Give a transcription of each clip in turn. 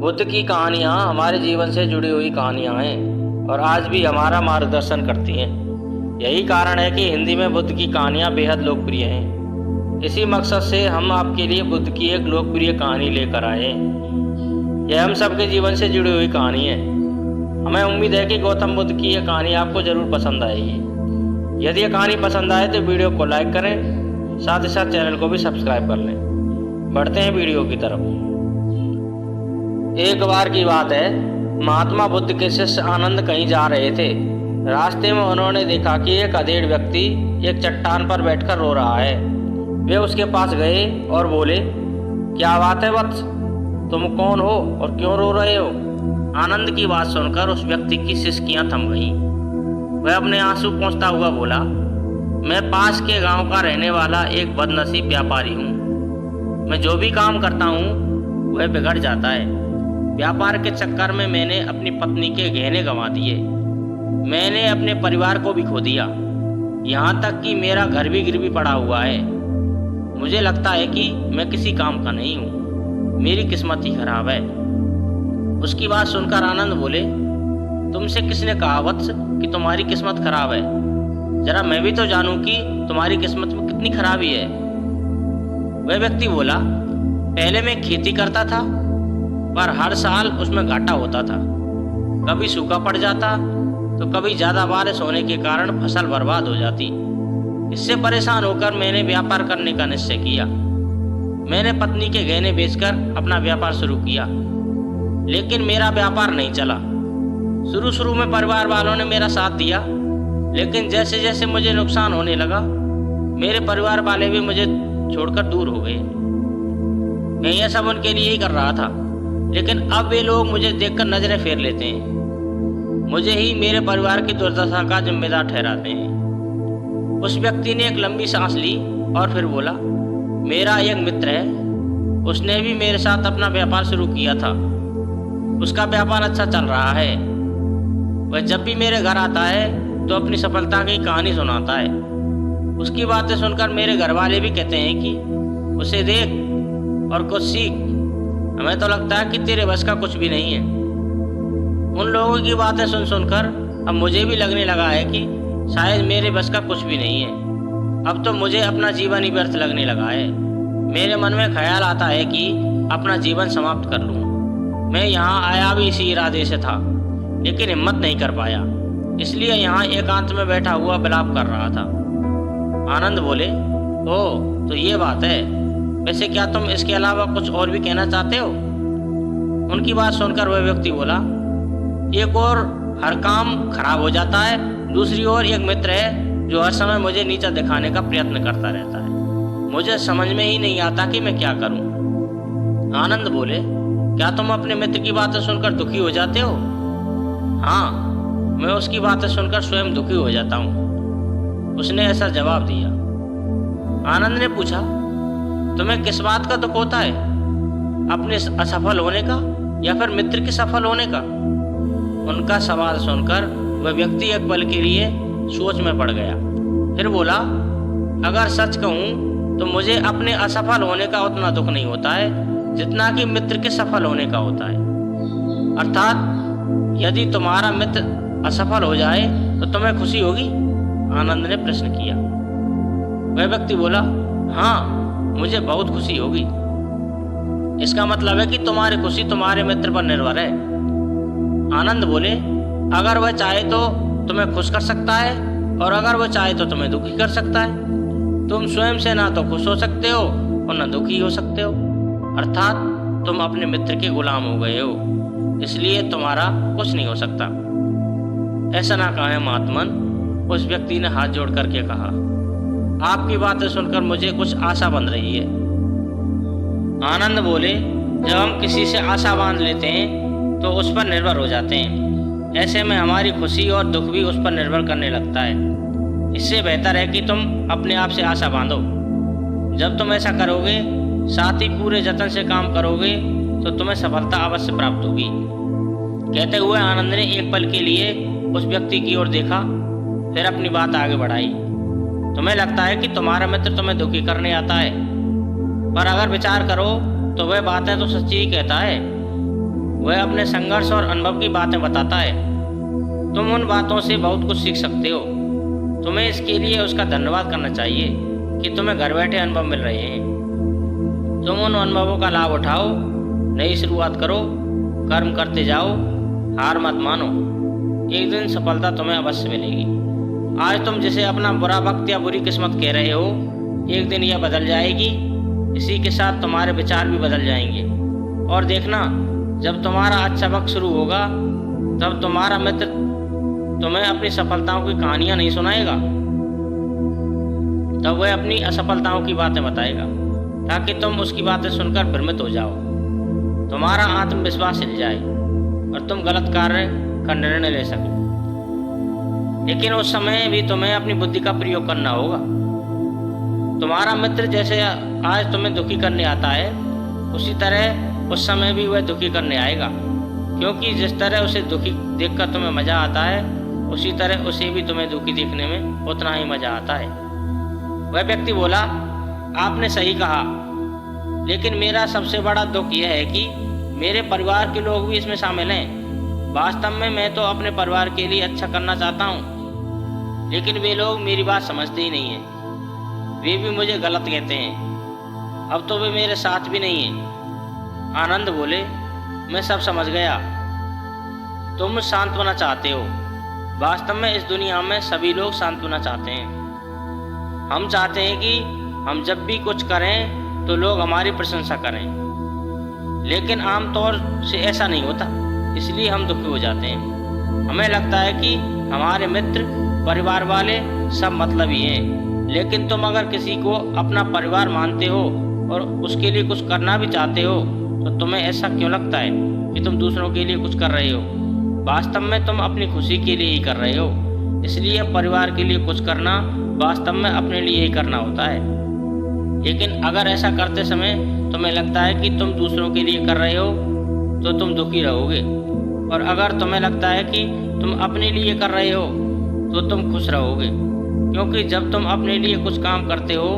बुद्ध की कहानियाँ हमारे जीवन से जुड़ी हुई कहानियाँ हैं और आज भी हमारा मार्गदर्शन करती हैं। यही कारण है कि हिंदी में बुद्ध की कहानियाँ बेहद लोकप्रिय हैं। इसी मकसद से हम आपके लिए बुद्ध की एक लोकप्रिय कहानी लेकर आए हैं। यह हम सबके जीवन से जुड़ी हुई कहानी है। हमें उम्मीद है कि गौतम बुद्ध की यह कहानी आपको ज़रूर पसंद आएगी। यदि यह कहानी पसंद आए तो वीडियो को लाइक करें, साथ ही साथ चैनल को भी सब्सक्राइब कर लें। बढ़ते हैं वीडियो की तरफ। एक बार की बात है, महात्मा बुद्ध के शिष्य आनंद कहीं जा रहे थे। रास्ते में उन्होंने देखा कि एक अधेड़ व्यक्ति एक चट्टान पर बैठकर रो रहा है। वे उसके पास गए और बोले, क्या बात है वत्स, तुम कौन हो और क्यों रो रहे हो? आनंद की बात सुनकर उस व्यक्ति की सिसकियां थम गईं। वह अपने आंसू पोंछता हुआ बोला, मैं पास के गांव का रहने वाला एक बदनसीब व्यापारी हूँ। मैं जो भी काम करता हूँ वह बिगड़ जाता है। व्यापार के चक्कर में मैंने अपनी पत्नी के गहने गंवा दिए। मैंने अपने परिवार को भी खो दिया। यहाँ तक कि मेरा घर भी गिरवी पड़ा हुआ है। मुझे लगता है कि मैं किसी काम का नहीं हूँ। मेरी किस्मत ही खराब है। उसकी बात सुनकर आनंद बोले, तुमसे किसने कहा वत्स कि तुम्हारी किस्मत खराब है? जरा मैं भी तो जानूं कि तुम्हारी किस्मत में कितनी खराबी है। वह व्यक्ति बोला, पहले मैं खेती करता था, पर हर साल उसमें घाटा होता था। कभी सूखा पड़ जाता तो कभी ज़्यादा बारिश होने के कारण फसल बर्बाद हो जाती। इससे परेशान होकर मैंने व्यापार करने का निश्चय किया। मैंने पत्नी के गहने बेचकर अपना व्यापार शुरू किया, लेकिन मेरा व्यापार नहीं चला। शुरू में परिवार वालों ने मेरा साथ दिया, लेकिन जैसे जैसे मुझे नुकसान होने लगा, मेरे परिवार वाले भी मुझे छोड़कर दूर हो गए। मैं यह सब उनके लिए ही कर रहा था, लेकिन अब वे लोग मुझे देखकर नजरें फेर लेते हैं। मुझे ही मेरे परिवार की दुर्दशा का जिम्मेदार ठहराते हैं। उस व्यक्ति ने एक लंबी सांस ली और फिर बोला, मेरा एक मित्र है, उसने भी मेरे साथ अपना व्यापार शुरू किया था। उसका व्यापार अच्छा चल रहा है। वह जब भी मेरे घर आता है तो अपनी सफलता की कहानी सुनाता है। उसकी बातें सुनकर मेरे घर वाले भी कहते हैं कि उसे देख और कुछ सीख। हमें तो लगता है कि तेरे बस का कुछ भी नहीं है। उन लोगों की बातें सुन सुनकर अब मुझे भी लगने लगा है कि शायद मेरे बस का कुछ भी नहीं है। अब तो मुझे अपना जीवन ही व्यर्थ लगने लगा है। मेरे मन में ख्याल आता है कि अपना जीवन समाप्त कर लूं। मैं यहाँ आया भी इसी इरादे से था, लेकिन हिम्मत नहीं कर पाया, इसलिए यहाँ एकांत में बैठा हुआ विलाप कर रहा था। आनंद बोले, ओह, तो ये बात है। वैसे क्या तुम इसके अलावा कुछ और भी कहना चाहते हो? उनकी बात सुनकर वह व्यक्ति बोला, एक और हर काम खराब हो जाता है, दूसरी ओर एक मित्र है जो हर समय मुझे नीचा दिखाने का प्रयत्न करता रहता है। मुझे समझ में ही नहीं आता कि मैं क्या करूं। आनंद बोले, क्या तुम अपने मित्र की बातें सुनकर दुखी हो जाते हो? हाँ, मैं उसकी बातें सुनकर स्वयं दुखी हो जाता हूँ, उसने ऐसा जवाब दिया। आनंद ने पूछा, तुम्हें किस बात का दुख होता है? अपने असफल होने का या फिर मित्र के सफल होने का? उनका सवाल सुनकर वह व्यक्ति एक पल के लिए सोच में पड़ गया। फिर बोला, अगर सच कहूँ तो मुझे अपने असफल होने का उतना दुख नहीं होता है जितना कि मित्र के सफल होने का होता है। अर्थात यदि तुम्हारा मित्र असफल हो जाए तो तुम्हें खुशी होगी? आनंद ने प्रश्न किया। वह व्यक्ति बोला, हाँ, मुझे बहुत खुशी होगी। इसका मतलब है कि तुम्हारी खुशी तुम्हारे मित्र पर निर्भर है। आनंद बोले, अगर वह चाहे तो तुम्हें खुश कर सकता है और अगर वह चाहे तो तुम्हें दुखी कर सकता है। तुम स्वयं से ना तो खुश हो सकते हो और ना दुखी हो सकते हो। अर्थात तुम अपने मित्र के गुलाम हो गए हो, इसलिए तुम्हारा कुछ नहीं हो सकता। ऐसा ना कहें महात्मन, उस व्यक्ति ने हाथ जोड़ करके कहा। आपकी बातें सुनकर मुझे कुछ आशा बन रही है। आनंद बोले, जब हम किसी से आशा बांध लेते हैं तो उस पर निर्भर हो जाते हैं। ऐसे में हमारी खुशी और दुख भी उस पर निर्भर करने लगता है। इससे बेहतर है कि तुम अपने आप से आशा बांधो। जब तुम ऐसा करोगे, साथ ही पूरे जतन से काम करोगे, तो तुम्हें सफलता अवश्य प्राप्त होगी। कहते हुए आनंद ने एक पल के लिए उस व्यक्ति की ओर देखा, फिर अपनी बात आगे बढ़ाई। तुम्हें लगता है कि तुम्हारा मित्र तुम्हें दुखी करने आता है, पर अगर विचार करो तो वह बातें तो सच्ची ही कहता है। वह अपने संघर्ष और अनुभव की बातें बताता है। तुम उन बातों से बहुत कुछ सीख सकते हो। तुम्हें इसके लिए उसका धन्यवाद करना चाहिए कि तुम्हें घर बैठे अनुभव मिल रहे हैं। तुम उन अनुभवों का लाभ उठाओ, नई शुरुआत करो, कर्म करते जाओ, हार मत मानो। एक दिन सफलता तुम्हें अवश्य मिलेगी। आज तुम जिसे अपना बुरा वक्त या बुरी किस्मत कह रहे हो, एक दिन यह बदल जाएगी। इसी के साथ तुम्हारे विचार भी बदल जाएंगे। और देखना, जब तुम्हारा अच्छा वक्त शुरू होगा तब तुम्हारा मित्र तुम्हें अपनी सफलताओं की कहानियां नहीं सुनाएगा, तब वह अपनी असफलताओं की बातें बताएगा, ताकि तुम उसकी बातें सुनकर भ्रमित हो जाओ, तुम्हारा आत्मविश्वास हिल जाए और तुम गलत कार्य का निर्णय ले सको। लेकिन उस समय भी तुम्हें अपनी बुद्धि का प्रयोग करना होगा। तुम्हारा मित्र जैसे आज तुम्हें दुखी करने आता है, उसी तरह उस समय भी वह दुखी करने आएगा, क्योंकि जिस तरह उसे दुखी देखकर तुम्हें मजा आता है, उसी तरह उसे भी तुम्हें दुखी देखने में उतना ही मजा आता है। वह व्यक्ति बोला, आपने सही कहा, लेकिन मेरा सबसे बड़ा दुख यह है कि मेरे परिवार के लोग भी इसमें शामिल हैं। वास्तव में मैं तो अपने परिवार के लिए अच्छा करना चाहता हूँ, लेकिन वे लोग मेरी बात समझते ही नहीं हैं। वे भी मुझे गलत कहते हैं। अब तो वे मेरे साथ भी नहीं हैं। आनंद बोले, मैं सब समझ गया। तुम सांत्वना चाहते हो। वास्तव में इस दुनिया में सभी लोग सांत्वना चाहते हैं। हम चाहते हैं कि हम जब भी कुछ करें तो लोग हमारी प्रशंसा करें, लेकिन आमतौर से ऐसा नहीं होता, इसलिए हम दुखी हो जाते हैं। हमें लगता है कि हमारे मित्र, परिवार वाले सब मतलबी हैं, लेकिन तुम अगर किसी को अपना परिवार मानते हो और उसके लिए कुछ करना भी चाहते हो, तो तुम्हें ऐसा क्यों लगता है कि तुम दूसरों के लिए कुछ कर रहे हो? वास्तव में तुम अपनी खुशी के लिए ही कर रहे हो। इसलिए परिवार के लिए कुछ करना वास्तव में अपने लिए ही करना होता है। लेकिन अगर ऐसा करते समय तुम्हें लगता है कि तुम दूसरों के लिए कर रहे हो, तो तुम दुखी रहोगे। और अगर तुम्हें लगता है कि तुम अपने लिए कर रहे हो, तो तुम खुश रहोगे, क्योंकि जब तुम अपने लिए कुछ काम करते हो,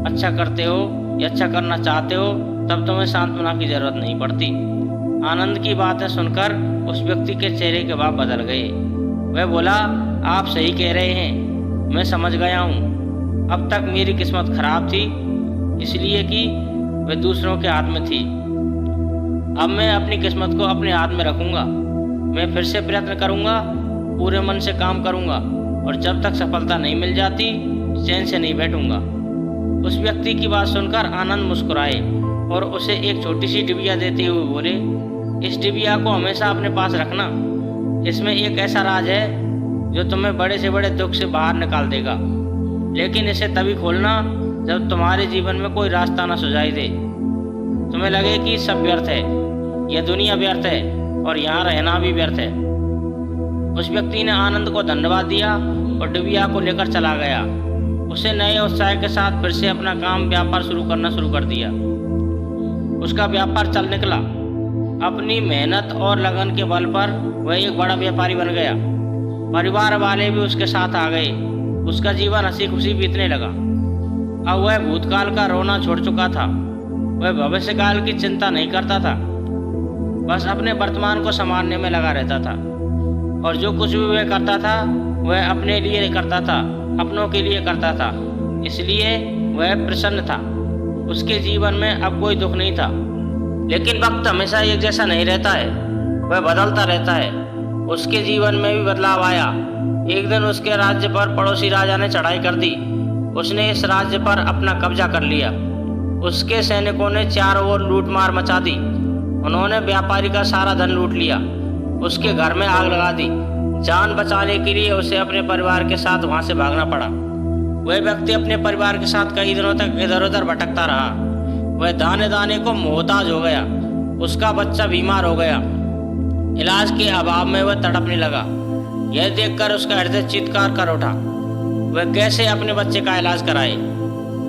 अच्छा करते हो या अच्छा करना चाहते हो, तब तुम्हें सांत्वना की जरूरत नहीं पड़ती। आनंद की बातें सुनकर उस व्यक्ति के चेहरे के भाव बदल गए। वह बोला, आप सही कह रहे हैं, मैं समझ गया हूँ। अब तक मेरी किस्मत खराब थी, इसलिए कि वह दूसरों के हाथ में थी। अब मैं अपनी किस्मत को अपने हाथ में रखूँगा। मैं फिर से प्रयत्न करूँगा, पूरे मन से काम करूँगा, और जब तक सफलता नहीं मिल जाती, चैन से नहीं बैठूँगा। उस व्यक्ति की बात सुनकर आनंद मुस्कुराए और उसे एक छोटी सी डिबिया देते हुए बोले, इस डिबिया को हमेशा अपने पास रखना। इसमें एक ऐसा राज है जो तुम्हें बड़े से बड़े दुख से बाहर निकाल देगा, लेकिन इसे तभी खोलना जब तुम्हारे जीवन में कोई रास्ता न सुझाई दे। तुम्हें लगे कि सब व्यर्थ है, यह दुनिया व्यर्थ है और यहाँ रहना भी व्यर्थ है। उस व्यक्ति ने आनंद को धन्यवाद दिया और डिबिया को लेकर चला गया। उसे नए उत्साह के साथ फिर से अपना काम व्यापार शुरू कर दिया। उसका व्यापार चल निकला। अपनी मेहनत और लगन के बल पर वह एक बड़ा व्यापारी बन गया। परिवार वाले भी उसके साथ आ गए। उसका जीवन हंसी खुशी बीतने लगा। अब वह भूतकाल का रोना छोड़ चुका था। वह भविष्यकाल की चिंता नहीं करता था, बस अपने वर्तमान को संभालने में लगा रहता था। और जो कुछ भी वह करता था, वह अपने लिए करता था, अपनों के लिए करता था। इसलिए वह प्रसन्न था। उसके जीवन में अब कोई दुख नहीं था। लेकिन वक्त हमेशा एक जैसा नहीं रहता है, वह बदलता रहता है। उसके जीवन में भी बदलाव आया। एक दिन उसके राज्य पर पड़ोसी राजा ने चढ़ाई कर दी। उसने इस राज्य पर अपना कब्जा कर लिया। उसके सैनिकों ने चारों ओर लूटमार मचा दी। उन्होंने व्यापारी का सारा धन लूट लिया। उसके घर में आग लगा दी। जान बचाने के लिए उसे अपने परिवार के साथ वहां से भागना पड़ा। वह व्यक्ति अपने परिवार के साथ कई दिनों तक इधर उधर भटकता रहा। वह दाने दाने को मोहताज हो गया। उसका बच्चा बीमार हो गया। इलाज के अभाव में वह तड़पने लगा। यह देखकर उसका हृदय चीत्कार कर उठा। वह कैसे अपने बच्चे का इलाज कराए?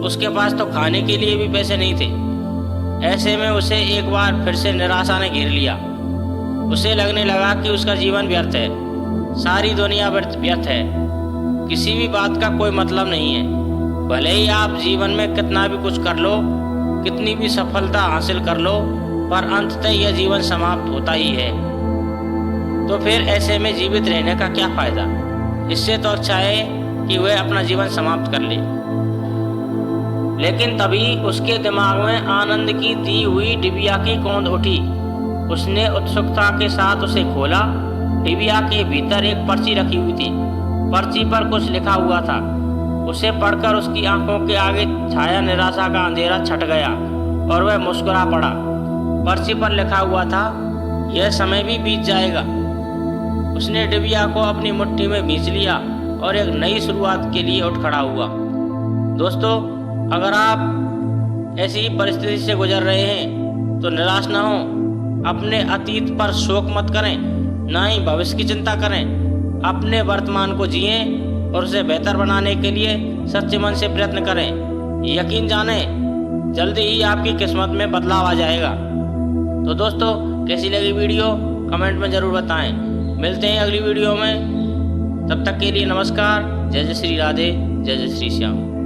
उसके पास तो खाने के लिए भी पैसे नहीं थे। ऐसे में उसे एक बार फिर से निराशा ने घेर लिया। उसे लगने लगा कि उसका जीवन व्यर्थ है, सारी दुनिया व्यर्थ है, किसी भी बात का कोई मतलब नहीं है। भले ही आप जीवन में कितना भी कुछ कर लो, कितनी भी सफलता हासिल कर लो, पर अंततः यह जीवन समाप्त होता ही है। तो फिर ऐसे में जीवित रहने का क्या फायदा? इससे तो अच्छा है कि वह अपना जीवन समाप्त कर ले। लेकिन तभी उसके दिमाग में आनंद की दी हुई डिबिया की गोंद उठी। उसने उत्सुकता के साथ उसे खोला। डिबिया के भीतर एक पर्ची रखी हुई थी। पर्ची पर कुछ लिखा हुआ था। उसे पढ़कर उसकी आंखों के आगे छाया निराशा का अंधेरा छट गया और वह मुस्कुरा पड़ा। पर्ची पर लिखा हुआ था, यह समय भी बीत जाएगा। उसने डिबिया को अपनी मुट्ठी में भींच लिया और एक नई शुरुआत के लिए उठ खड़ा हुआ। दोस्तों, अगर आप ऐसी ही परिस्थिति से गुजर रहे हैं तो निराश न हो। अपने अतीत पर शोक मत करें, ना ही भविष्य की चिंता करें। अपने वर्तमान को जिएं और उसे बेहतर बनाने के लिए सच्चे मन से प्रयत्न करें। यकीन जानें, जल्दी ही आपकी किस्मत में बदलाव आ जाएगा। तो दोस्तों, कैसी लगी वीडियो कमेंट में ज़रूर बताएं। मिलते हैं अगली वीडियो में। तब तक के लिए नमस्कार। जय जय श्री राधे, जय जय श्री श्याम।